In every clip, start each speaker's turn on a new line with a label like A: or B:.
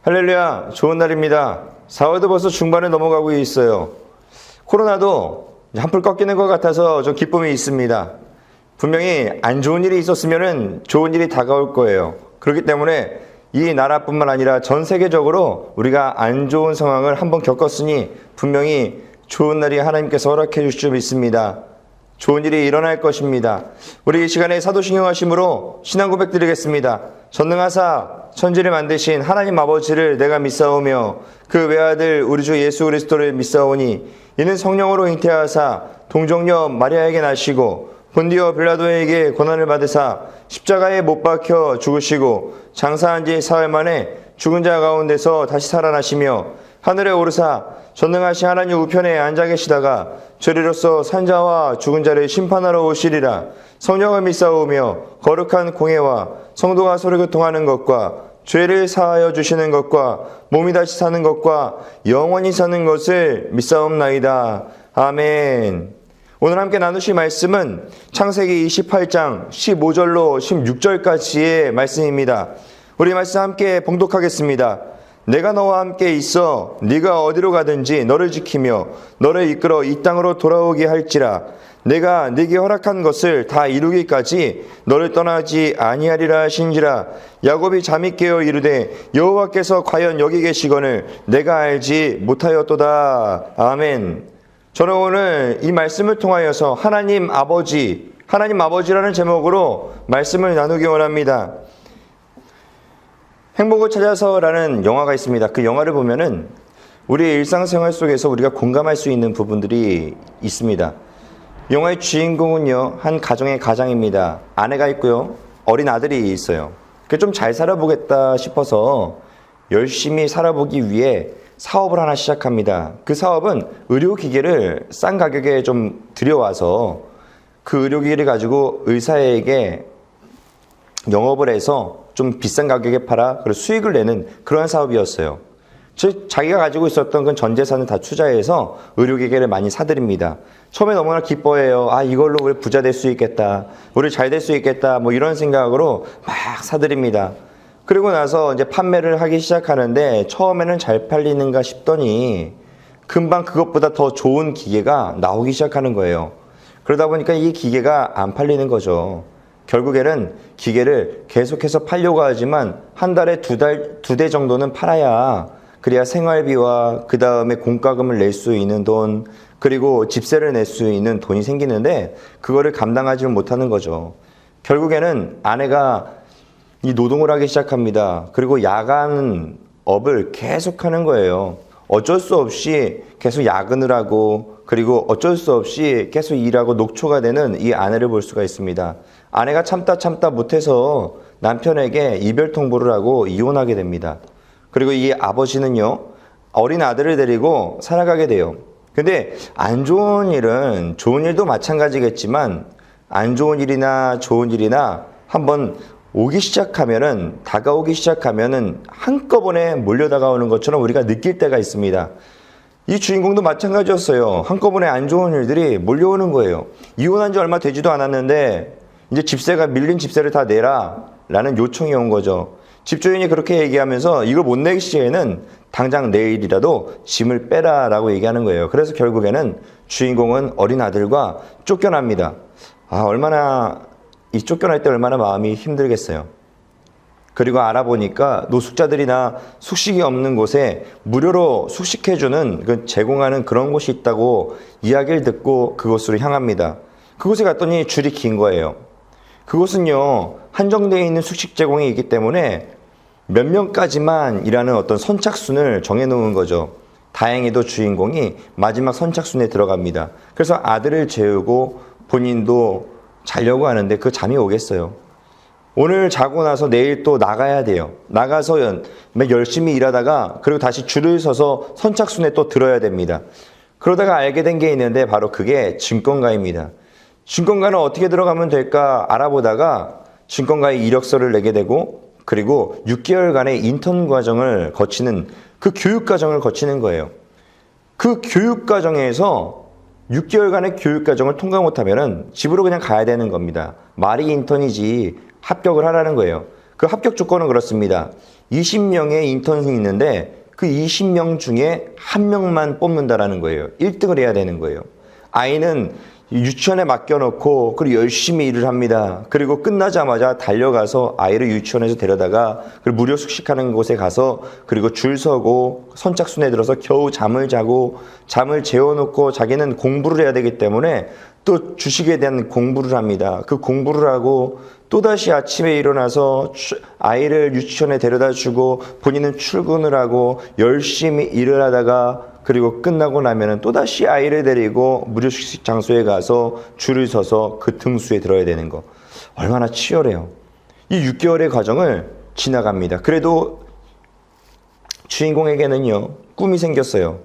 A: 할렐루야, 좋은 날입니다. 4월도 벌써 중반에 넘어가고 있어요. 코로나도 한풀 꺾이는 것 같아서 좀 기쁨이 있습니다. 분명히 안 좋은 일이 있었으면 좋은 일이 다가올 거예요. 그렇기 때문에 이 나라뿐만 아니라 전 세계적으로 우리가 안 좋은 상황을 한번 겪었으니 분명히 좋은 날이 하나님께서 허락해 주실 줄 믿습니다. 좋은 일이 일어날 것입니다. 우리 이 시간에 사도신경하심으로 신앙 고백 드리겠습니다. 전능하사 천지를 만드신 하나님 아버지를 내가 믿사오며 그 외아들 우리 주 예수 그리스도를 믿사오니 이는 성령으로 잉태하사 동정녀 마리아에게 나시고 본디오 빌라도에게 고난을 받으사 십자가에 못 박혀 죽으시고 장사한 지 사흘 만에 죽은 자 가운데서 다시 살아나시며 하늘에 오르사 전능하신 하나님 우편에 앉아 계시다가 죄리로서 산자와 죽은 자를 심판하러 오시리라. 성령을 믿사오며 거룩한 공예와 성도가 서로 교통하는 것과 죄를 사하여 주시는 것과 몸이 다시 사는 것과 영원히 사는 것을 믿사옵나이다. 아멘. 오늘 함께 나누실 말씀은 창세기 28장 15절로 16절까지의 말씀입니다. 우리 말씀 함께 봉독하겠습니다. 내가 너와 함께 있어 네가 어디로 가든지 너를 지키며 너를 이끌어 이 땅으로 돌아오게 할지라. 내가 네게 허락한 것을 다 이루기까지 너를 떠나지 아니하리라 하신지라. 야곱이 잠이 깨어 이르되 여호와께서 과연 여기 계시거늘 내가 알지 못하였도다. 아멘. 저는 오늘 이 말씀을 통하여서 하나님 아버지라는 제목으로 말씀을 나누기 원합니다. 행복을 찾아서라는 영화가 있습니다. 그 영화를 보면은 우리의 일상생활 속에서 우리가 공감할 수 있는 부분들이 있습니다. 영화의 주인공은요, 한 가정의 가장입니다. 아내가 있고요, 어린 아들이 있어요. 좀 잘 살아보겠다 싶어서 열심히 살아보기 위해 사업을 하나 시작합니다. 그 사업은 의료기계를 싼 가격에 좀 들여와서 그 의료기계를 가지고 의사에게 영업을 해서 좀 비싼 가격에 팔아 그리고 수익을 내는 그러한 사업이었어요. 즉 자기가 가지고 있었던 그 전 재산을 다 투자해서 의료기계를 많이 사드립니다. 처음에 너무나 기뻐해요. 아, 이걸로 우리 부자 될 수 있겠다, 우리 잘 될 수 있겠다, 뭐 이런 생각으로 막 사드립니다. 그리고 나서 이제 판매를 하기 시작하는데 처음에는 잘 팔리는가 싶더니 금방 그것보다 더 좋은 기계가 나오기 시작하는 거예요. 그러다 보니까 이 기계가 안 팔리는 거죠. 결국에는 기계를 계속해서 팔려고 하지만 한 달에 두 대 정도는 팔아야 그래야 생활비와 그 다음에 공과금을 낼 수 있는 돈, 그리고 집세를 낼 수 있는 돈이 생기는데 그거를 감당하지 못하는 거죠. 결국에는 아내가 이 노동을 하기 시작합니다. 그리고 야간업을 계속하는 거예요. 어쩔 수 없이 계속 야근을 하고, 그리고 어쩔 수 없이 계속 일하고 녹초가 되는 이 아내를 볼 수가 있습니다. 아내가 참다 못해서 남편에게 이별 통보를 하고 이혼하게 됩니다. 그리고 이 아버지는요, 어린 아들을 데리고 살아가게 돼요. 근데 안 좋은 일은, 좋은 일도 마찬가지겠지만 안 좋은 일이나 좋은 일이나 한번 다가오기 시작하면은 한꺼번에 몰려다가오는 것처럼 우리가 느낄 때가 있습니다. 이 주인공도 마찬가지였어요. 한꺼번에 안 좋은 일들이 몰려오는 거예요. 이혼한 지 얼마 되지도 않았는데 이제 밀린 집세를 다 내라 라는 요청이 온 거죠. 집주인이 그렇게 얘기하면서 이걸 못 내기 시에는 당장 내일이라도 짐을 빼라 라고 얘기하는 거예요. 그래서 결국에는 주인공은 어린 아들과 쫓겨납니다. 이 쫓겨날 때 얼마나 마음이 힘들겠어요. 그리고 알아보니까 노숙자들이나 숙식이 없는 곳에 무료로 숙식해주는 제공하는 그런 곳이 있다고 이야기를 듣고 그곳으로 향합니다. 그곳에 갔더니 줄이 긴 거예요. 그곳은요, 한정되어 있는 숙식 제공이 있기 때문에 몇 명까지만 일하는 어떤 선착순을 정해놓은 거죠. 다행히도 주인공이 마지막 선착순에 들어갑니다. 그래서 아들을 재우고 본인도 자려고 하는데 그 잠이 오겠어요. 오늘 자고 나서 내일 또 나가야 돼요. 나가서 열심히 일하다가 그리고 다시 줄을 서서 선착순에 또 들어야 됩니다. 그러다가 알게 된 게 있는데 바로 그게 증권가입니다. 증권가는 어떻게 들어가면 될까 알아보다가 증권가에 이력서를 내게 되고, 그리고 6개월간의 인턴 과정을 거치는 그 교육 과정을 거치는 거예요. 그 교육 과정에서 6개월간의 교육 과정을 통과 못하면 집으로 그냥 가야 되는 겁니다. 말이 인턴이지 합격을 하라는 거예요. 그 합격 조건은 그렇습니다. 20명의 인턴이 있는데 그 20명 중에 한 명만 뽑는다라는 거예요. 1등을 해야 되는 거예요. 아이는 유치원에 맡겨놓고 그리고 열심히 일을 합니다. 그리고 끝나자마자 달려가서 아이를 유치원에서 데려다가 그리고 무료 숙식하는 곳에 가서 그리고 줄 서고 선착순에 들어서 겨우 잠을 자고 잠을 재워놓고 자기는 공부를 해야 되기 때문에 또 주식에 대한 공부를 합니다. 그 공부를 하고 또다시 아침에 일어나서 아이를 유치원에 데려다 주고 본인은 출근을 하고 열심히 일을 하다가 그리고 끝나고 나면은 또다시 아이를 데리고 무료 숙식 장소에 가서 줄을 서서 그 등수에 들어야 되는 거. 얼마나 치열해요. 이 6개월의 과정을 지나갑니다. 그래도 주인공에게는요, 꿈이 생겼어요.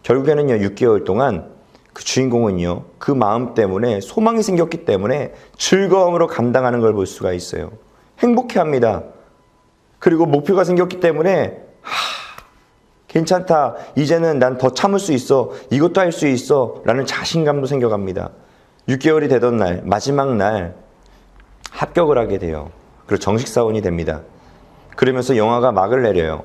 A: 결국에는요, 6개월 동안 그 주인공은요, 그 마음 때문에 소망이 생겼기 때문에 즐거움으로 감당하는 걸 볼 수가 있어요. 행복해 합니다. 그리고 목표가 생겼기 때문에 괜찮다. 이제는 난 더 참을 수 있어. 이것도 할 수 있어. 라는 자신감도 생겨갑니다. 6개월이 되던 날, 마지막 날 합격을 하게 돼요. 그리고 정식 사원이 됩니다. 그러면서 영화가 막을 내려요.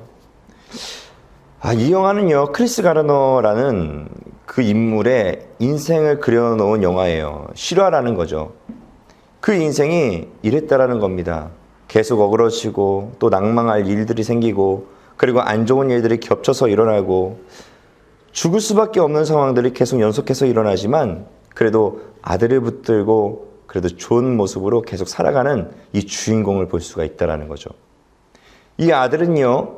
A: 이 영화는요, 크리스 가르너라는 그 인물의 인생을 그려놓은 영화예요. 실화라는 거죠. 그 인생이 이랬다라는 겁니다. 계속 어그러지고 또 낭망할 일들이 생기고 그리고 안 좋은 일들이 겹쳐서 일어나고 죽을 수밖에 없는 상황들이 계속 연속해서 일어나지만 그래도 아들을 붙들고 그래도 좋은 모습으로 계속 살아가는 이 주인공을 볼 수가 있다는 거죠. 이 아들은요,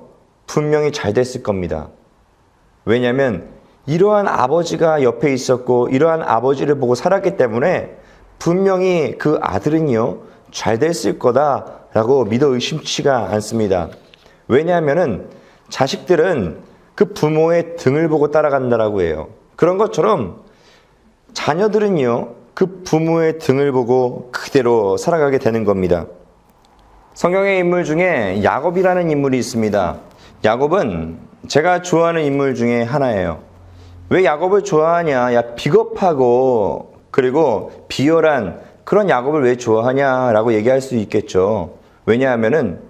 A: 분명히 잘 됐을 겁니다. 왜냐하면 이러한 아버지가 옆에 있었고 이러한 아버지를 보고 살았기 때문에 분명히 그 아들은요, 잘 됐을 거다라고 믿어 의심치가 않습니다. 왜냐하면은 자식들은 그 부모의 등을 보고 따라간다라고 해요. 그런 것처럼 자녀들은요, 그 부모의 등을 보고 그대로 살아가게 되는 겁니다. 성경의 인물 중에 야곱이라는 인물이 있습니다. 야곱은 제가 좋아하는 인물 중에 하나예요. 왜 야곱을 좋아하냐? 야, 비겁하고 그리고 비열한 그런 야곱을 왜 좋아하냐라고 얘기할 수 있겠죠. 왜냐하면은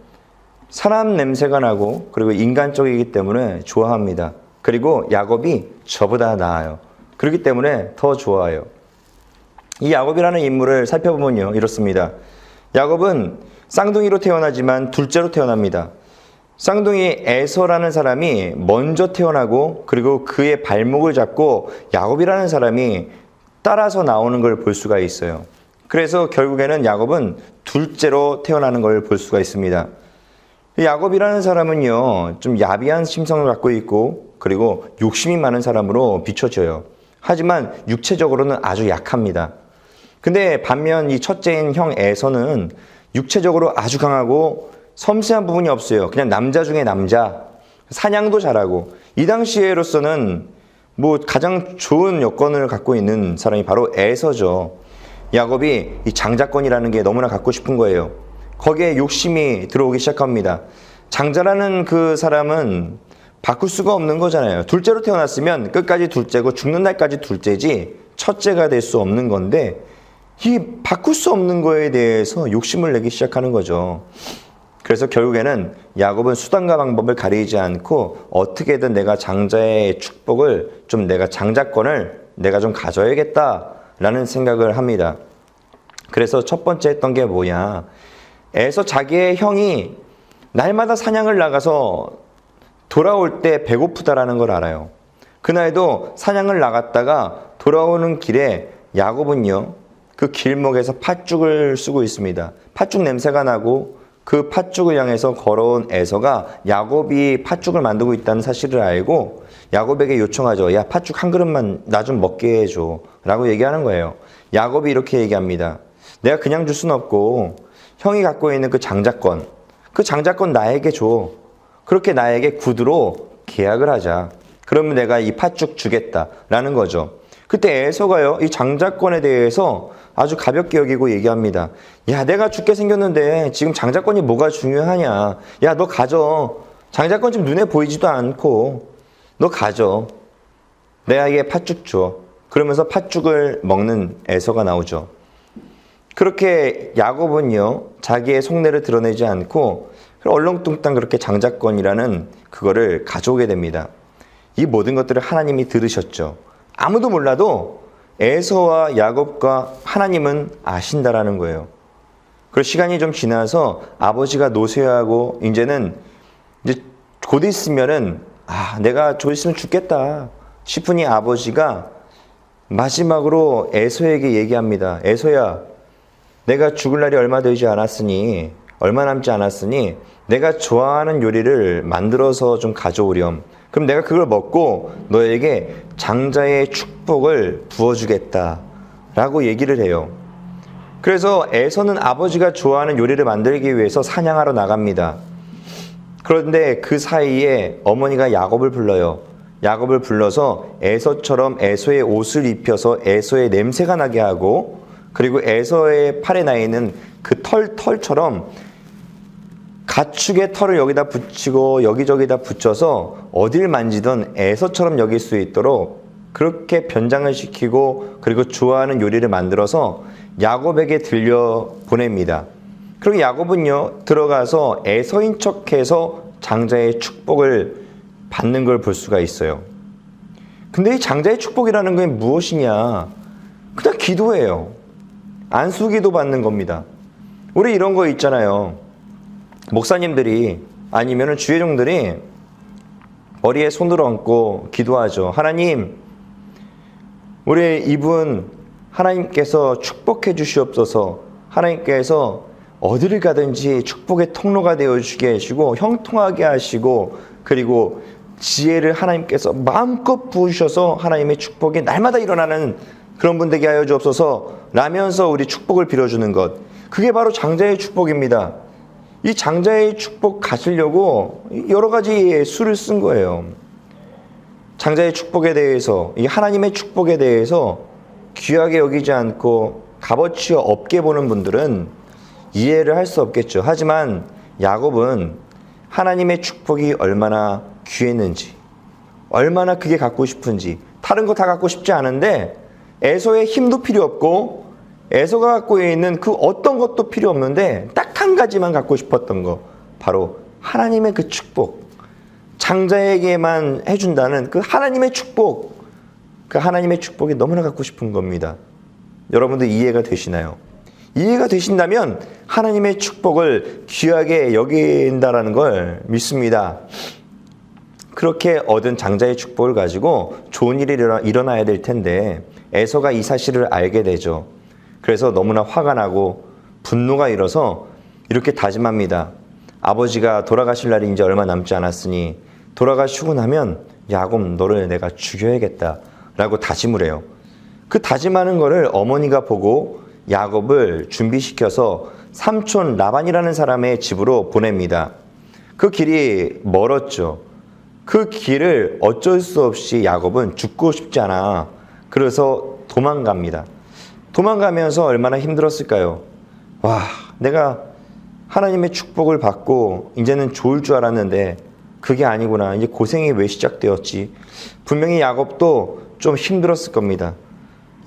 A: 사람 냄새가 나고 그리고 인간적이기 때문에 좋아합니다. 그리고 야곱이 저보다 나아요. 그렇기 때문에 더 좋아요. 이 야곱이라는 인물을 살펴보면요, 이렇습니다. 야곱은 쌍둥이로 태어나지만 둘째로 태어납니다. 쌍둥이 에서라는 사람이 먼저 태어나고 그리고 그의 발목을 잡고 야곱이라는 사람이 따라서 나오는 걸 볼 수가 있어요. 그래서 결국에는 야곱은 둘째로 태어나는 걸 볼 수가 있습니다. 야곱이라는 사람은요, 좀 야비한 심성을 갖고 있고 그리고 욕심이 많은 사람으로 비춰져요. 하지만 육체적으로는 아주 약합니다. 근데 반면 이 첫째인 형 에서는 육체적으로 아주 강하고 섬세한 부분이 없어요. 그냥 남자 중에 남자, 사냥도 잘하고 이 당시에로서는 뭐 가장 좋은 여건을 갖고 있는 사람이 바로 에서죠. 야곱이 이 장자권이라는 게 너무나 갖고 싶은 거예요. 거기에 욕심이 들어오기 시작합니다. 장자라는 그 사람은 바꿀 수가 없는 거잖아요. 둘째로 태어났으면 끝까지 둘째고 죽는 날까지 둘째지 첫째가 될 수 없는 건데 이 바꿀 수 없는 거에 대해서 욕심을 내기 시작하는 거죠. 그래서 결국에는 야곱은 수단과 방법을 가리지 않고 어떻게든 내가 장자의 축복을 좀 내가 장자권을 내가 좀 가져야겠다라는 생각을 합니다. 그래서 첫 번째 했던 게 뭐냐? 에서 자기의 형이 날마다 사냥을 나가서 돌아올 때 배고프다라는 걸 알아요. 그날도 사냥을 나갔다가 돌아오는 길에 야곱은요, 그 길목에서 팥죽을 쓰고 있습니다. 팥죽 냄새가 나고 그 팥죽을 향해서 걸어온 에서가 야곱이 팥죽을 만들고 있다는 사실을 알고 야곱에게 요청하죠. 야, 팥죽 한 그릇만 나 좀 먹게 해줘 라고 얘기하는 거예요. 야곱이 이렇게 얘기합니다. 내가 그냥 줄 수는 없고 형이 갖고 있는 그 장자권, 그 장자권 나에게 줘. 그렇게 나에게 구두로 계약을 하자. 그러면 내가 이 팥죽 주겠다라는 거죠. 그때 에서가요, 이 장자권에 대해서 아주 가볍게 여기고 얘기합니다. 야, 내가 죽게 생겼는데 지금 장자권이 뭐가 중요하냐. 야, 너 가져. 장자권 지금 눈에 보이지도 않고 너 가져. 내에게 팥죽 줘. 그러면서 팥죽을 먹는 에서가 나오죠. 그렇게 야곱은요, 자기의 속내를 드러내지 않고 얼렁뚱땅 그렇게 장자권이라는 그거를 가져오게 됩니다. 이 모든 것들을 하나님이 들으셨죠. 아무도 몰라도 에서와 야곱과 하나님은 아신다라는 거예요. 그리고 시간이 좀 지나서 아버지가 노쇠하고 이제 곧 있으면은 내가 곧 있으면 죽겠다 싶으니 아버지가 마지막으로 에서에게 얘기합니다. 에서야, 내가 죽을 날이 얼마 남지 않았으니 내가 좋아하는 요리를 만들어서 좀 가져오렴. 그럼 내가 그걸 먹고 너에게 장자의 축복을 부어주겠다 라고 얘기를 해요. 그래서 에서는 아버지가 좋아하는 요리를 만들기 위해서 사냥하러 나갑니다. 그런데 그 사이에 어머니가 야곱을 불러요. 야곱을 불러서 에서처럼 에서의 옷을 입혀서 에서의 냄새가 나게 하고, 그리고 에서의 팔에 나 있는 그 털처럼 가축의 털을 여기다 붙이고 여기저기다 붙여서 어딜 만지던 에서처럼 여길 수 있도록 그렇게 변장을 시키고, 그리고 좋아하는 요리를 만들어서 야곱에게 들려 보냅니다. 그리고 야곱은요, 들어가서 에서인 척해서 장자의 축복을 받는 걸 볼 수가 있어요. 근데 이 장자의 축복이라는 게 무엇이냐? 그냥 기도예요. 안수기도 받는 겁니다. 우리 이런 거 있잖아요. 목사님들이 아니면 주회종들이 머리에 손을 얹고 기도하죠. 하나님, 우리 이분 하나님께서 축복해 주시옵소서. 하나님께서 어디를 가든지 축복의 통로가 되어주게 하시고 형통하게 하시고, 그리고 지혜를 하나님께서 마음껏 부으셔서 하나님의 축복이 날마다 일어나는 그런 분 되게 하여 주옵소서 라면서 우리 축복을 빌어주는 것, 그게 바로 장자의 축복입니다. 이 장자의 축복 가지려고 여러 가지 수를 쓴 거예요. 장자의 축복에 대해서, 이 하나님의 축복에 대해서 귀하게 여기지 않고 값어치 없게 보는 분들은 이해를 할 수 없겠죠. 하지만 야곱은 하나님의 축복이 얼마나 귀했는지, 얼마나 그게 갖고 싶은지, 다른 거 다 갖고 싶지 않은데 에서의 힘도 필요 없고 에서가 갖고 있는 그 어떤 것도 필요 없는데 딱 한 가지만 갖고 싶었던 거, 바로 하나님의 그 축복, 장자에게만 해준다는 그 하나님의 축복, 그 하나님의 축복이 너무나 갖고 싶은 겁니다. 여러분들 이해가 되시나요? 이해가 되신다면 하나님의 축복을 귀하게 여긴다라는 걸 믿습니다. 그렇게 얻은 장자의 축복을 가지고 좋은 일이 일어나야 될 텐데 에서가 이 사실을 알게 되죠. 그래서 너무나 화가 나고 분노가 일어서 이렇게 다짐합니다. 아버지가 돌아가실 날이 이제 얼마 남지 않았으니 돌아가시고 나면 야곱, 너를 내가 죽여야겠다 라고 다짐을 해요. 그 다짐하는 거를 어머니가 보고 야곱을 준비시켜서 삼촌 라반이라는 사람의 집으로 보냅니다. 그 길이 멀었죠. 그 길을 어쩔 수 없이 야곱은 죽고 싶지 않아. 그래서 도망갑니다. 도망가면서 얼마나 힘들었을까요? 와, 내가 하나님의 축복을 받고 이제는 좋을 줄 알았는데 그게 아니구나. 이제 고생이 왜 시작되었지? 분명히 야곱도 좀 힘들었을 겁니다.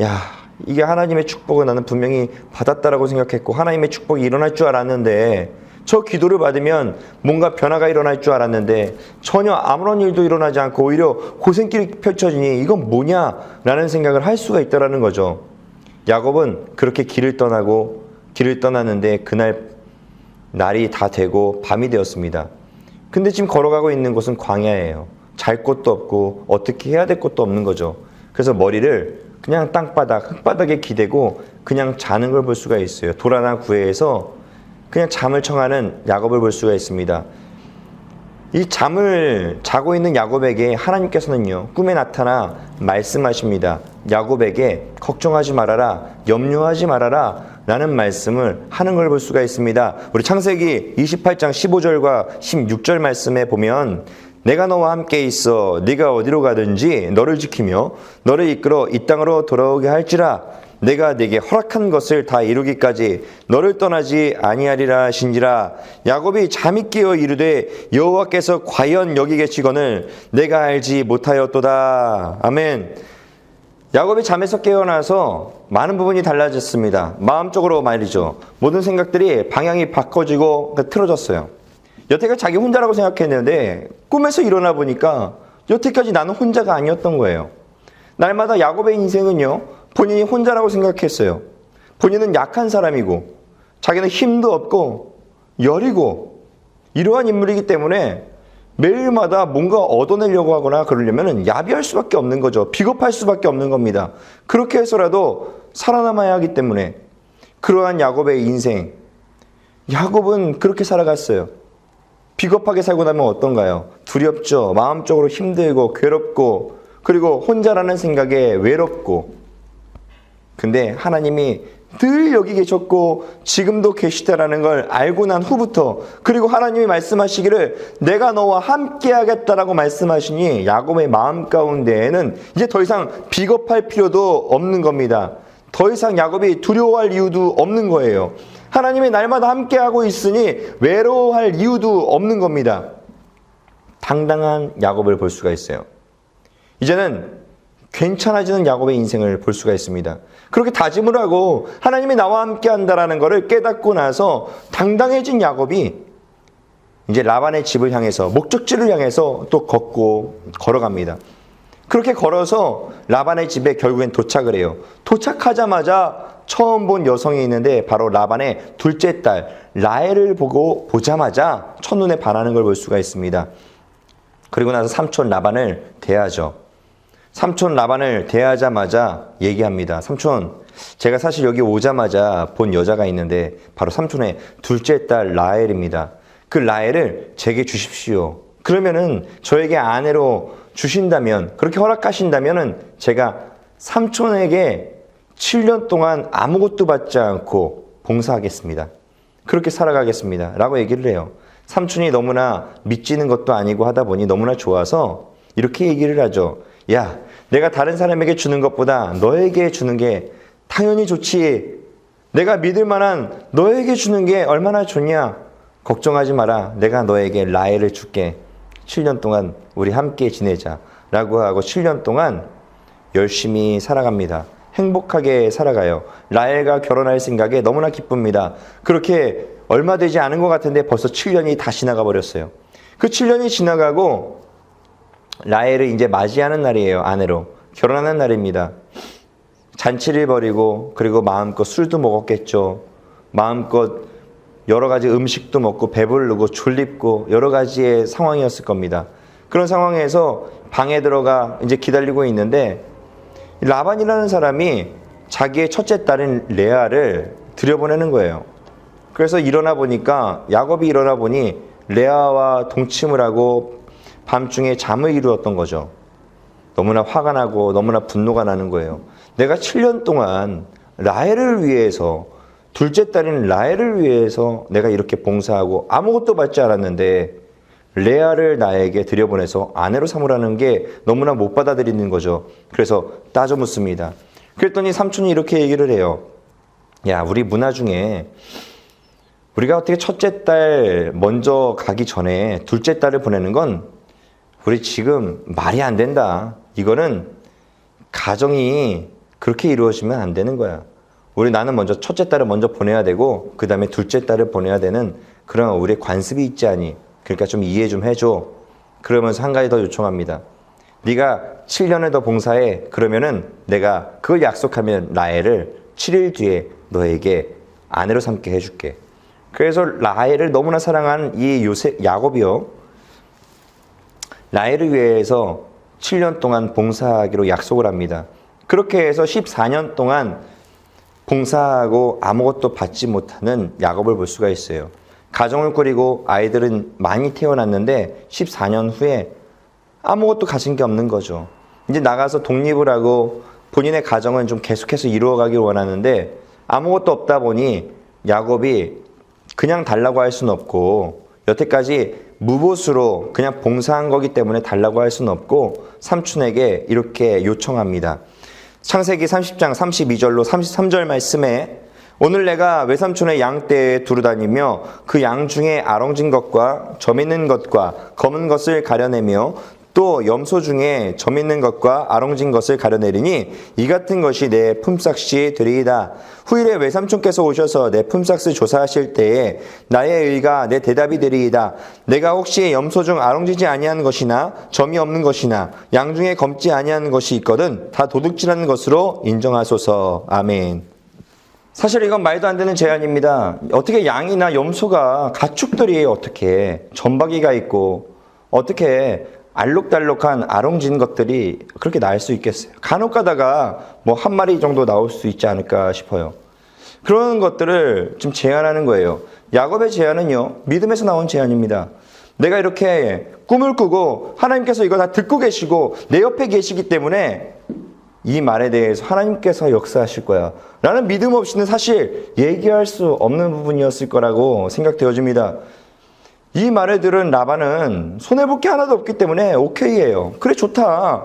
A: 야, 이게 하나님의 축복을 나는 분명히 받았다라고 생각했고 하나님의 축복이 일어날 줄 알았는데, 저 기도를 받으면 뭔가 변화가 일어날 줄 알았는데 전혀 아무런 일도 일어나지 않고 오히려 고생길이 펼쳐지니 이건 뭐냐? 라는 생각을 할 수가 있다는 거죠. 야곱은 그렇게 길을 떠났는데 그날 날이 다 되고 밤이 되었습니다. 근데 지금 걸어가고 있는 곳은 광야예요. 잘 곳도 없고 어떻게 해야 될 것도 없는 거죠. 그래서 머리를 그냥 흙바닥에 기대고 그냥 자는 걸 볼 수가 있어요. 도라나 구에서 그냥 잠을 청하는 야곱을 볼 수가 있습니다. 이 잠을 자고 있는 야곱에게 하나님께서는요, 꿈에 나타나 말씀하십니다. 야곱에게 걱정하지 말아라, 염려하지 말아라 라는 말씀을 하는 걸 볼 수가 있습니다. 우리 창세기 28장 15절과 16절 말씀에 보면, 내가 너와 함께 있어 네가 어디로 가든지 너를 지키며 너를 이끌어 이 땅으로 돌아오게 할지라. 내가 네게 허락한 것을 다 이루기까지 너를 떠나지 아니하리라 하신지라. 야곱이 잠이 깨어 이르되 여호와께서 과연 여기 계시거늘 내가 알지 못하였도다. 아멘. 야곱이 잠에서 깨어나서 많은 부분이 달라졌습니다. 마음적으로 말이죠. 모든 생각들이 방향이 바꿔지고 틀어졌어요. 여태까지 자기 혼자라고 생각했는데 꿈에서 일어나 보니까 여태까지 나는 혼자가 아니었던 거예요. 날마다 야곱의 인생은요, 본인이 혼자라고 생각했어요. 본인은 약한 사람이고 자기는 힘도 없고 여리고 이러한 인물이기 때문에 매일마다 뭔가 얻어내려고 하거나 그러려면 야비할 수밖에 없는 거죠. 비겁할 수밖에 없는 겁니다. 그렇게 해서라도 살아남아야 하기 때문에 그러한 야곱의 인생, 야곱은 그렇게 살아갔어요. 비겁하게 살고 나면 어떤가요? 두렵죠. 마음적으로 힘들고 괴롭고 그리고 혼자라는 생각에 외롭고. 근데 하나님이 늘 여기 계셨고 지금도 계시다라는 걸 알고 난 후부터, 그리고 하나님이 말씀하시기를 내가 너와 함께 하겠다라고 말씀하시니 야곱의 마음 가운데에는 이제 더 이상 비겁할 필요도 없는 겁니다. 더 이상 야곱이 두려워할 이유도 없는 거예요. 하나님이 날마다 함께하고 있으니 외로워할 이유도 없는 겁니다. 당당한 야곱을 볼 수가 있어요. 이제는 괜찮아지는 야곱의 인생을 볼 수가 있습니다. 그렇게 다짐을 하고 하나님이 나와 함께 한다라는 것을 깨닫고 나서 당당해진 야곱이 이제 라반의 집을 향해서, 목적지를 향해서 또 걸어갑니다. 그렇게 걸어서 라반의 집에 결국엔 도착을 해요. 도착하자마자 처음 본 여성이 있는데 바로 라반의 둘째 딸 라헬을 보자마자 첫눈에 반하는 걸 볼 수가 있습니다. 그리고 나서 삼촌 라반을 대하죠. 삼촌 라반을 대하자마자 얘기합니다. 삼촌, 제가 사실 여기 오자마자 본 여자가 있는데 바로 삼촌의 둘째 딸 라헬입니다. 그 라헬을 제게 주십시오. 그러면은 저에게 아내로 주신다면, 그렇게 허락하신다면은 제가 삼촌에게 7년 동안 아무것도 받지 않고 봉사하겠습니다. 그렇게 살아가겠습니다. 라고 얘기를 해요. 삼촌이 너무나 믿지는 것도 아니고 하다 보니 너무나 좋아서 이렇게 얘기를 하죠. 야, 내가 다른 사람에게 주는 것보다 너에게 주는 게 당연히 좋지. 내가 믿을 만한 너에게 주는 게 얼마나 좋냐. 걱정하지 마라. 내가 너에게 라헬을 줄게. 7년 동안 우리 함께 지내자. 라고 하고 7년 동안 열심히 살아갑니다. 행복하게 살아가요. 라헬과 결혼할 생각에 너무나 기쁩니다. 그렇게 얼마 되지 않은 것 같은데 벌써 7년이 다 지나가 버렸어요. 그 7년이 지나가고 라헬을 이제 맞이하는 날이에요. 아내로 결혼하는 날입니다. 잔치를 벌이고 그리고 마음껏 술도 먹었겠죠. 마음껏 여러 가지 음식도 먹고 배부르고 졸립고 여러 가지의 상황이었을 겁니다. 그런 상황에서 방에 들어가 이제 기다리고 있는데 라반이라는 사람이 자기의 첫째 딸인 레아를 들여보내는 거예요. 그래서 일어나 보니까, 야곱이 일어나 보니 레아와 동침을 하고 밤중에 잠을 이루었던 거죠. 너무나 화가 나고 너무나 분노가 나는 거예요. 내가 7년 동안 라헬을 위해서, 둘째 딸인 라헬을 위해서 내가 이렇게 봉사하고 아무것도 받지 않았는데 레아를 나에게 들여보내서 아내로 삼으라는 게 너무나 못 받아들이는 거죠. 그래서 따져 묻습니다. 그랬더니 삼촌이 이렇게 얘기를 해요. 야, 우리 문화 중에 우리가 어떻게 첫째 딸 먼저 가기 전에 둘째 딸을 보내는 건 우리 지금 말이 안 된다. 이거는 가정이 그렇게 이루어지면 안 되는 거야. 나는 먼저 첫째 딸을 먼저 보내야 되고 그 다음에 둘째 딸을 보내야 되는 그런 우리의 관습이 있지 않니? 그러니까 좀 이해 좀 해줘. 그러면서 한 가지 더 요청합니다. 네가 7년을 더 봉사해. 그러면은 내가 그걸 약속하면 라헬을 7일 뒤에 너에게 아내로 삼게 해줄게. 그래서 라헬을 너무나 사랑한 이 야곱이요, 라헬을 위해서 7년 동안 봉사하기로 약속을 합니다. 그렇게 해서 14년 동안 봉사하고 아무것도 받지 못하는 야곱을 볼 수가 있어요. 가정을 꾸리고 아이들은 많이 태어났는데 14년 후에 아무것도 가진 게 없는 거죠. 이제 나가서 독립을 하고 본인의 가정은 좀 계속해서 이루어가길 원하는데 아무것도 없다 보니 야곱이 그냥 달라고 할 수는 없고, 여태까지 무보수로 그냥 봉사한 거기 때문에 달라고 할 수는 없고 삼촌에게 이렇게 요청합니다. 창세기 30장 32절로 33절 말씀에 오늘 내가 외삼촌의 양떼에 두루다니며 그 양 중에 아롱진 것과 점 있는 것과 검은 것을 가려내며 또 염소 중에 점 있는 것과 아롱진 것을 가려내리니 이 같은 것이 내 품삯이 되리이다. 후일에 외삼촌께서 오셔서 내 품삯을 조사하실 때에 나의 의가 내 대답이 되리이다. 내가 혹시 염소 중 아롱지지 아니한 것이나 점이 없는 것이나 양 중에 검지 아니한 것이 있거든 다 도둑질하는 것으로 인정하소서. 아멘. 사실 이건 말도 안 되는 제안입니다. 어떻게 양이나 염소가 가축들이 어떻게 점박이가 있고 어떻게 알록달록한 아롱진 것들이 그렇게 나을 수 있겠어요? 간혹 가다가 뭐 한 마리 정도 나올 수 있지 않을까 싶어요. 그런 것들을 좀 제안하는 거예요. 야곱의 제안은요, 믿음에서 나온 제안입니다. 내가 이렇게 꿈을 꾸고 하나님께서 이거 다 듣고 계시고 내 옆에 계시기 때문에 이 말에 대해서 하나님께서 역사하실 거야 라는 믿음 없이는 사실 얘기할 수 없는 부분이었을 거라고 생각되어집니다. 이 말을 들은 라반은 손해볼 게 하나도 없기 때문에 오케이예요. 그래, 좋다.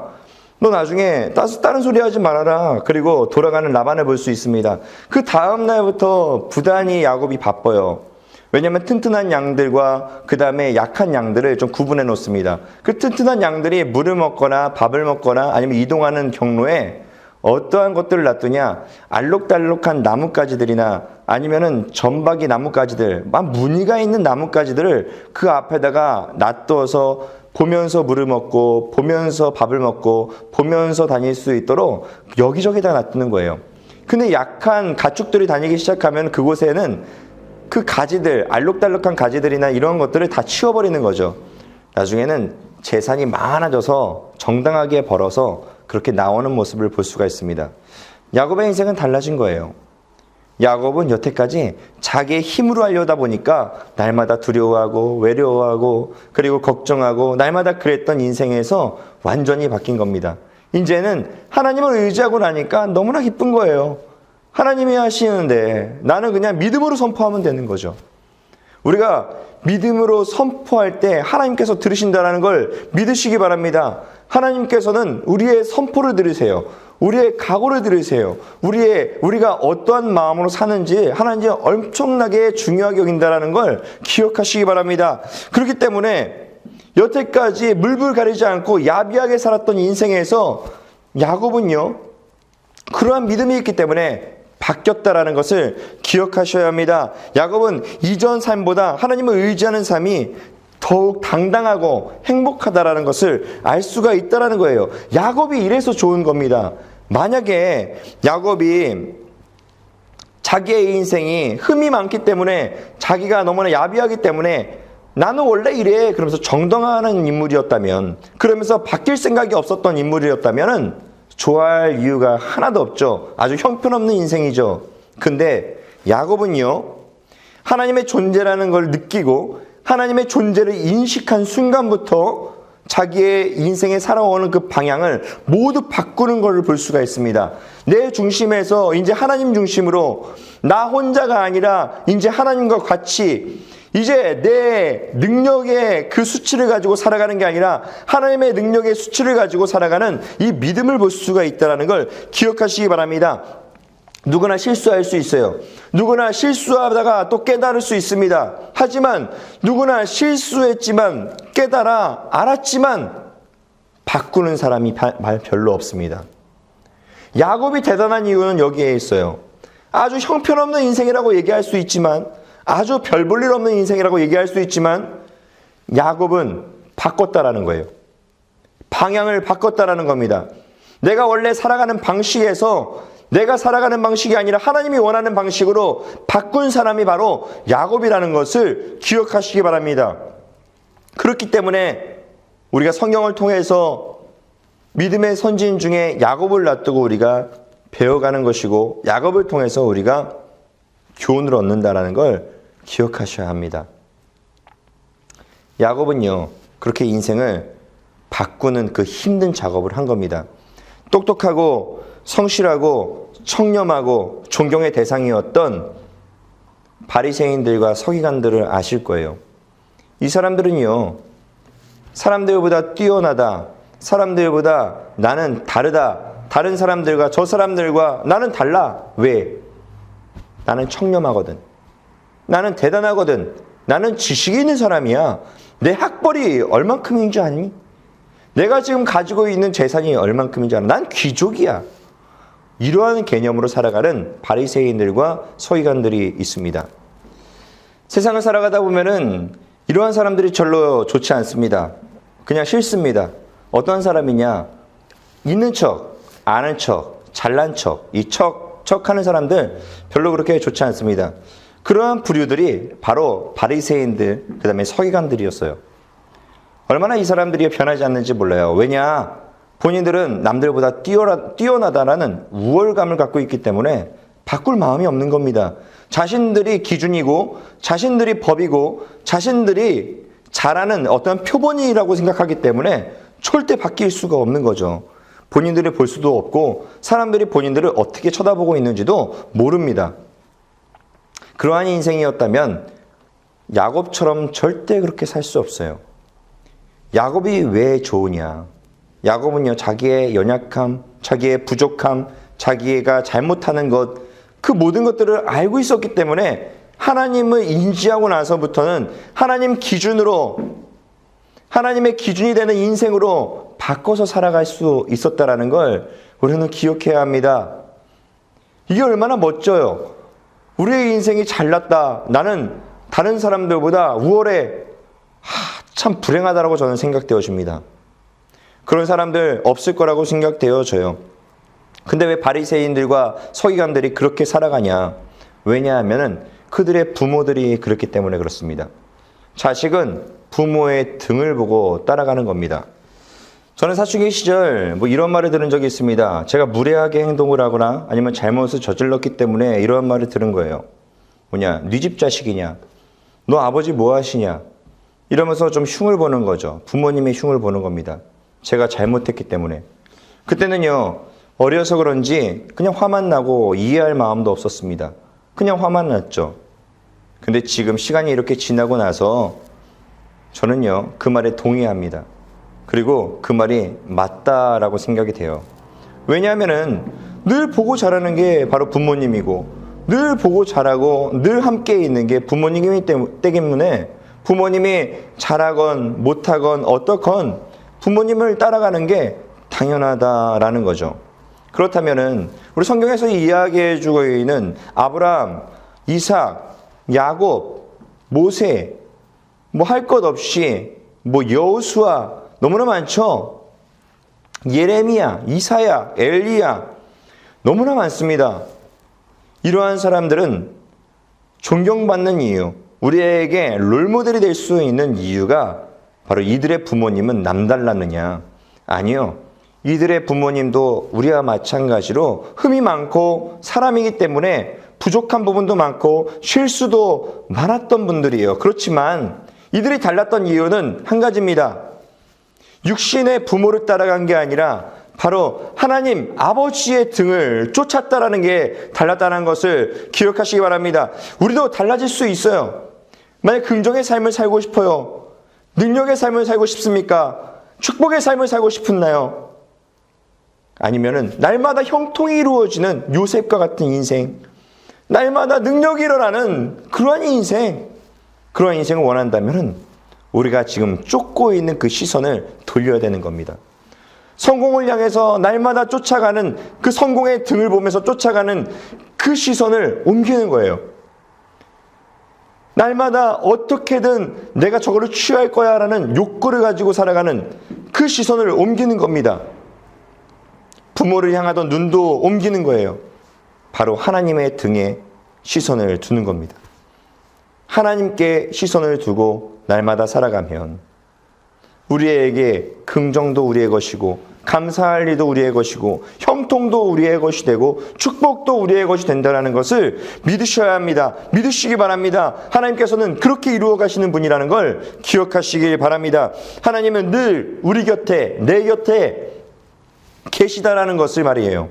A: 너 나중에 다른 소리 하지 말아라. 그리고 돌아가는 라반을 볼 수 있습니다. 그 다음 날부터 부단히 야곱이 바빠요. 왜냐하면 튼튼한 양들과 그 다음에 약한 양들을 좀 구분해 놓습니다. 그 튼튼한 양들이 물을 먹거나 밥을 먹거나 아니면 이동하는 경로에 어떠한 것들을 놔두냐, 알록달록한 나뭇가지들이나 아니면은 점박이 나뭇가지들, 막 무늬가 있는 나뭇가지들을 그 앞에다가 놔둬서 보면서 물을 먹고 보면서 밥을 먹고 보면서 다닐 수 있도록 여기저기다 놔두는 거예요. 근데 약한 가축들이 다니기 시작하면 그곳에는 그 가지들, 알록달록한 가지들이나 이런 것들을 다 치워버리는 거죠. 나중에는 재산이 많아져서 정당하게 벌어서 그렇게 나오는 모습을 볼 수가 있습니다. 야곱의 인생은 달라진 거예요. 야곱은 여태까지 자기의 힘으로 하려다 보니까 날마다 두려워하고 외로워하고 그리고 걱정하고 날마다 그랬던 인생에서 완전히 바뀐 겁니다. 이제는 하나님을 의지하고 나니까 너무나 기쁜 거예요. 하나님이 하시는데 나는 그냥 믿음으로 선포하면 되는 거죠. 우리가 믿음으로 선포할 때 하나님께서 들으신다는 걸 믿으시기 바랍니다. 하나님께서는 우리의 선포를 들으세요. 우리의 각오를 들으세요. 우리가 어떠한 마음으로 사는지 하나님이 엄청나게 중요하게 여긴다는 걸 기억하시기 바랍니다. 그렇기 때문에 여태까지 물불 가리지 않고 야비하게 살았던 인생에서 야곱은요, 그러한 믿음이 있기 때문에 바뀌었다라는 것을 기억하셔야 합니다. 야곱은 이전 삶보다 하나님을 의지하는 삶이 더욱 당당하고 행복하다라는 것을 알 수가 있다라는 거예요. 야곱이 이래서 좋은 겁니다. 만약에 야곱이 자기의 인생이 흠이 많기 때문에 자기가 너무나 야비하기 때문에 나는 원래 이래 그러면서 정당화하는 인물이었다면, 그러면서 바뀔 생각이 없었던 인물이었다면 좋아할 이유가 하나도 없죠. 아주 형편없는 인생이죠. 근데 야곱은요, 하나님의 존재라는 걸 느끼고 하나님의 존재를 인식한 순간부터 자기의 인생에 살아오는 그 방향을 모두 바꾸는 것을 볼 수가 있습니다. 내 중심에서 이제 하나님 중심으로, 나 혼자가 아니라 이제 하나님과 같이, 이제 내 능력의 그 수치를 가지고 살아가는 게 아니라 하나님의 능력의 수치를 가지고 살아가는 이 믿음을 볼 수가 있다는 걸 기억하시기 바랍니다. 누구나 실수할 수 있어요. 누구나 실수하다가 또 깨달을 수 있습니다. 하지만 누구나 실수했지만 알았지만 바꾸는 사람이 별로 없습니다. 야곱이 대단한 이유는 여기에 있어요. 아주 형편없는 인생이라고 얘기할 수 있지만, 아주 별 볼 일 없는 인생이라고 얘기할 수 있지만, 야곱은 바꿨다라는 거예요. 방향을 바꿨다라는 겁니다. 내가 원래 살아가는 방식에서 내가 살아가는 방식이 아니라 하나님이 원하는 방식으로 바꾼 사람이 바로 야곱이라는 것을 기억하시기 바랍니다. 그렇기 때문에 우리가 성경을 통해서 믿음의 선진 중에 야곱을 놔두고 우리가 배워가는 것이고, 야곱을 통해서 우리가 교훈을 얻는다는 걸 기억하셔야 합니다. 야곱은요, 그렇게 인생을 바꾸는 그 힘든 작업을 한 겁니다. 똑똑하고 성실하고 청렴하고 존경의 대상이었던 바리새인들과 서기관들을 아실 거예요. 이 사람들은요, 사람들보다 뛰어나다, 사람들보다 나는 다르다, 다른 사람들과 저 사람들과 나는 달라. 왜? 나는 청렴하거든. 나는 대단하거든. 나는 지식이 있는 사람이야. 내 학벌이 얼만큼인 줄 아니? 내가 지금 가지고 있는 재산이 얼만큼인지 알아. 난 귀족이야. 이러한 개념으로 살아가는 바리새인들과 서기관들이 있습니다. 세상을 살아가다 보면은 이러한 사람들이 별로 좋지 않습니다. 그냥 싫습니다. 어떤 사람이냐? 있는 척, 아는 척, 잘난 척, 이 척하는 사람들 별로 그렇게 좋지 않습니다. 그러한 부류들이 바로 바리새인들, 그 다음에 서기관들이었어요. 얼마나 이 사람들이 변하지 않는지 몰라요. 왜냐? 본인들은 남들보다 뛰어나다라는 우월감을 갖고 있기 때문에 바꿀 마음이 없는 겁니다. 자신들이 기준이고 자신들이 법이고 자신들이 잘하는 어떤 표본이라고 생각하기 때문에 절대 바뀔 수가 없는 거죠. 본인들이 볼 수도 없고 사람들이 본인들을 어떻게 쳐다보고 있는지도 모릅니다. 그러한 인생이었다면 야곱처럼 절대 그렇게 살 수 없어요. 야곱이 왜 좋으냐? 야곱은요, 자기의 연약함, 자기의 부족함, 자기가 잘못하는 것, 그 모든 것들을 알고 있었기 때문에 하나님을 인지하고 나서부터는 하나님 기준으로, 하나님의 기준이 되는 인생으로 바꿔서 살아갈 수 있었다라는 걸 우리는 기억해야 합니다. 이게 얼마나 멋져요. 우리의 인생이 잘났다. 나는 다른 사람들보다 우월해. 참 불행하다라고 저는 생각되어집니다. 그런 사람들 없을 거라고 생각되어져요. 근데 왜 바리새인들과 서기관들이 그렇게 살아가냐? 왜냐하면 그들의 부모들이 그렇기 때문에 그렇습니다. 자식은 부모의 등을 보고 따라가는 겁니다. 저는 사춘기 시절 이런 말을 들은 적이 있습니다. 제가 무례하게 행동을 하거나 아니면 잘못을 저질렀기 때문에 이런 말을 들은 거예요. 뭐냐? 네 집 자식이냐? 너 아버지 뭐 하시냐? 이러면서 좀 흉을 보는 거죠. 부모님의 흉을 보는 겁니다. 제가 잘못했기 때문에. 그때는요, 어려서 그런지 그냥 화만 나고 이해할 마음도 없었습니다. 그냥 화만 났죠. 근데 지금 시간이 이렇게 지나고 나서 저는요, 그 말에 동의합니다. 그리고 그 말이 맞다라고 생각이 돼요. 왜냐하면은 늘 보고 자라는 게 바로 부모님이고 늘 보고 자라고 늘 함께 있는 게 부모님이기 때문에 부모님이 잘하건 못하건 어떻건 부모님을 따라가는 게 당연하다라는 거죠. 그렇다면은 우리 성경에서 이야기해 주고 있는 아브라함, 이삭, 야곱, 모세, 할 것 없이 여호수아 너무나 많죠. 예레미야, 이사야, 엘리야 너무나 많습니다. 이러한 사람들은 존경받는 이유, 우리에게 롤모델이 될 수 있는 이유가 바로 이들의 부모님은 남달랐느냐? 아니요. 이들의 부모님도 우리와 마찬가지로 흠이 많고 사람이기 때문에 부족한 부분도 많고 실수도 많았던 분들이에요. 그렇지만 이들이 달랐던 이유는 한 가지입니다. 육신의 부모를 따라간 게 아니라 바로 하나님 아버지의 등을 쫓았다라는 게 달랐다는 것을 기억하시기 바랍니다. 우리도 달라질 수 있어요. 만약 긍정의 삶을 살고 싶어요. 능력의 삶을 살고 싶습니까? 축복의 삶을 살고 싶나요? 아니면은 날마다 형통이 이루어지는 요셉과 같은 인생, 날마다 능력이 일어나는 그러한 인생, 그러한 인생을 원한다면은 우리가 지금 쫓고 있는 그 시선을 돌려야 되는 겁니다. 성공을 향해서 날마다 쫓아가는 그 성공의 등을 보면서 쫓아가는 그 시선을 옮기는 거예요. 날마다 어떻게든 내가 저거를 취할 거야 라는 욕구를 가지고 살아가는 그 시선을 옮기는 겁니다. 부모를 향하던 눈도 옮기는 거예요. 바로 하나님의 등에 시선을 두는 겁니다. 하나님께 시선을 두고 날마다 살아가면 우리에게 긍정도 우리의 것이고 감사할 일도 우리의 것이고 형통도 우리의 것이 되고 축복도 우리의 것이 된다는 것을 믿으셔야 합니다. 믿으시기 바랍니다. 하나님께서는 그렇게 이루어 가시는 분이라는 걸 기억하시길 바랍니다. 하나님은 늘 우리 곁에, 내 곁에 계시다라는 것을 말이에요.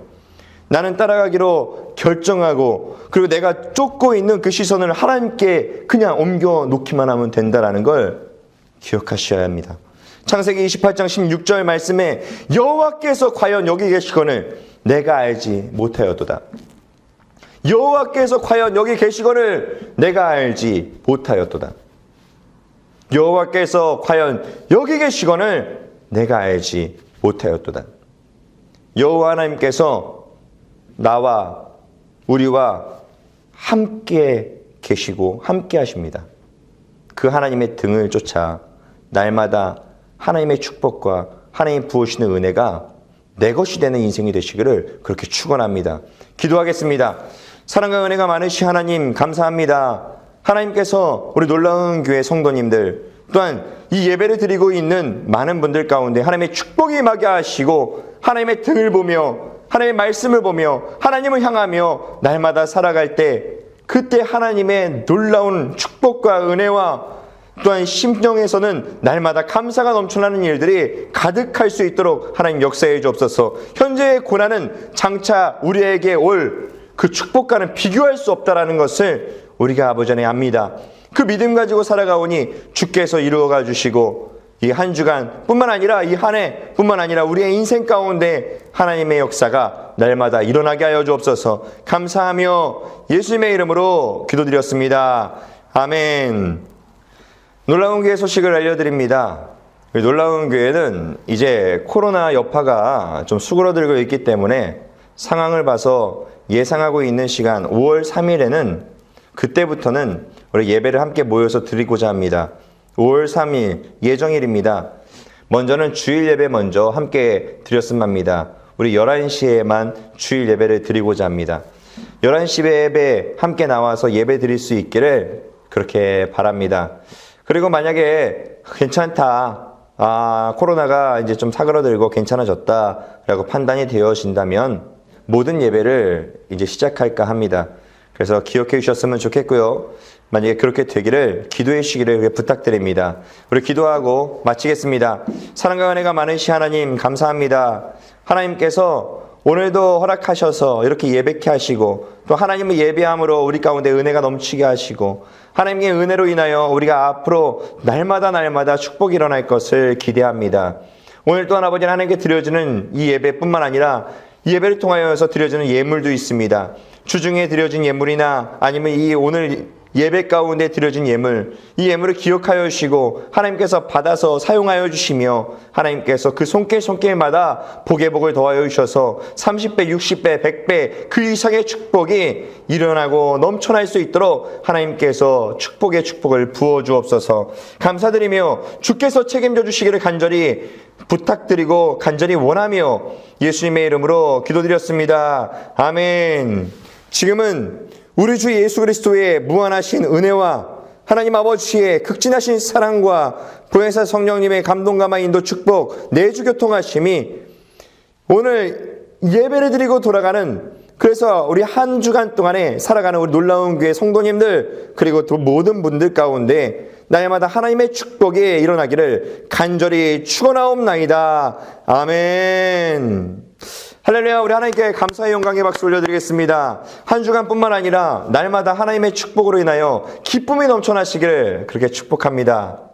A: 나는 따라가기로 결정하고 그리고 내가 쫓고 있는 그 시선을 하나님께 그냥 옮겨 놓기만 하면 된다라는 걸 기억하셔야 합니다. 창세기 28장 16절 말씀에 여호와께서 과연 여기 계시거늘 내가 알지 못하였도다. 여호와께서 과연 여기 계시거늘 내가 알지 못하였도다. 여호와께서 과연 여기 계시거늘 내가 알지 못하였도다. 여호와 하나님께서 나와 우리와 함께 계시고 함께 하십니다. 그 하나님의 등을 쫓아 날마다 하나님의 축복과 하나님 부으시는 은혜가 내 것이 되는 인생이 되시기를 그렇게 축원합니다. 기도하겠습니다. 사랑과 은혜가 많으신 하나님 감사합니다. 하나님께서 우리 놀라운 교회 성도님들 또한 이 예배를 드리고 있는 많은 분들 가운데 하나님의 축복이 임하게 하시고 하나님의 등을 보며 하나님의 말씀을 보며 하나님을 향하며 날마다 살아갈 때 그때 하나님의 놀라운 축복과 은혜와 또한 심령에서는 날마다 감사가 넘쳐나는 일들이 가득할 수 있도록 하나님 역사해 주옵소서. 현재의 고난은 장차 우리에게 올 그 축복과는 비교할 수 없다라는 것을 우리가 아버지 안에 압니다. 그 믿음 가지고 살아가오니 주께서 이루어가 주시고 이 한 주간 뿐만 아니라 이 한 해 뿐만 아니라 우리의 인생 가운데 하나님의 역사가 날마다 일어나게 하여 주옵소서. 감사하며 예수님의 이름으로 기도드렸습니다. 아멘. 놀라운 교회 소식을 알려드립니다. 놀라운 교회는 이제 코로나 여파가 좀 수그러들고 있기 때문에 상황을 봐서 예상하고 있는 시간 5월 3일에는 그때부터는 우리 예배를 함께 모여서 드리고자 합니다. 5월 3일 예정일입니다. 먼저는 주일 예배 먼저 함께 드렸으면 합니다. 우리 11시에만 주일 예배를 드리고자 합니다. 11시 예배 함께 나와서 예배 드릴 수 있기를 그렇게 바랍니다. 그리고 만약에 괜찮다, 코로나가 이제 좀 사그러들고 괜찮아졌다라고 판단이 되어진다면 모든 예배를 이제 시작할까 합니다. 그래서 기억해 주셨으면 좋겠고요. 만약에 그렇게 되기를 기도해 주시기를 부탁드립니다. 우리 기도하고 마치겠습니다. 사랑과 은혜가 많으신 하나님 감사합니다. 하나님께서 오늘도 허락하셔서 이렇게 예배케 하시고 또 하나님의 예배함으로 우리 가운데 은혜가 넘치게 하시고 하나님의 은혜로 인하여 우리가 앞으로 날마다 축복이 일어날 것을 기대합니다. 오늘 또한 아버지 하나님께 드려지는 이 예배뿐만 아니라 이 예배를 통하여서 드려지는 예물도 있습니다. 주중에 드려진 예물이나 아니면 이 오늘 예배 가운데 드려진 예물, 이 예물을 기억하여 주시고 하나님께서 받아서 사용하여 주시며 하나님께서 그 손길마다 복에 복을 더하여 주셔서 30배, 60배, 100배 그 이상의 축복이 일어나고 넘쳐날 수 있도록 하나님께서 축복의 축복을 부어 주옵소서. 감사드리며 주께서 책임져 주시기를 간절히 부탁드리고 간절히 원하며 예수님의 이름으로 기도드렸습니다. 아멘. 지금은 우리 주 예수 그리스도의 무한하신 은혜와 하나님 아버지의 극진하신 사랑과 보혜사 성령님의 감동감화 인도 축복 내주 교통하심이 오늘 예배를 드리고 돌아가는 그래서 우리 한 주간 동안에 살아가는 우리 놀라운 교회 성도님들 그리고 또 모든 분들 가운데 날마다 하나님의 축복이 일어나기를 간절히 축원하옵나이다. 아멘. 할렐루야. 우리 하나님께 감사의 영광의 박수 올려드리겠습니다. 한 주간뿐만 아니라 날마다 하나님의 축복으로 인하여 기쁨이 넘쳐나시기를 그렇게 축복합니다.